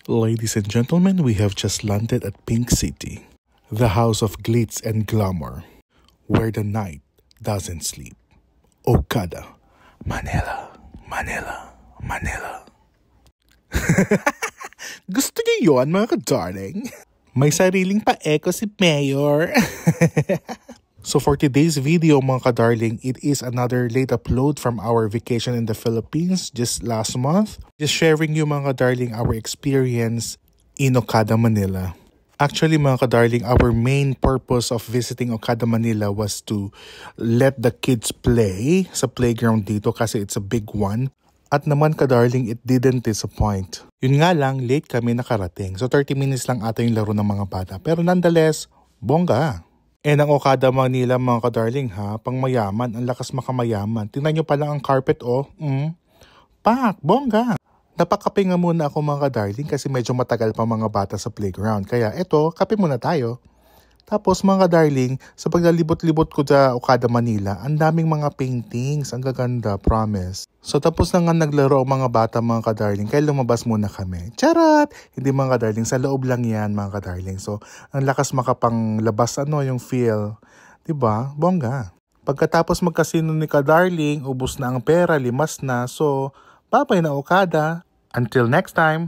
Ladies and gentlemen, we have just landed at Pink City, the house of glitz and glamour, where the night doesn't sleep. Okada, Manila, Manila, Manila. Gusto niyo yun, mga ka-darling? May sariling pa-echo si Mayor. So for today's video, mga ka-darling, it is another late upload from our vacation in the Philippines just last month. Just sharing you, mga ka-darling, our experience in Okada, Manila. Actually, mga ka-darling, our main purpose of visiting Okada, Manila was to let the kids play sa playground dito kasi it's a big one. At naman, ka-darling, it didn't disappoint. Yun nga lang, late kami nakarating. So 30 minutes lang ata yung laro ng mga bata. Pero nonetheless, bongga. And ang Okada, Manila, mga ka-darling, pang mayaman, ang lakas makamayaman. Tingnan nyo pala ang carpet, Pak, bongga. Napakape nga muna ako, mga ka-darling, kasi medyo matagal pa mga bata sa playground. Kaya eto, kape muna tayo. Tapos, mga ka-darling, sa paglalibot-libot ko sa Okada, Manila, ang daming mga paintings. Ang gaganda, promise. So tapos na nga naglaro ang mga bata, mga ka-darling, kaya lumabas muna kami. Charat! Hindi, mga ka-darling, sa loob lang yan, mga ka-darling. So ang lakas makapanglabas yung feel. Diba? Bongga. Pagkatapos magkasino ni ka-darling, ubos na ang pera, limas na. So, bye-bye na Okada. Until next time!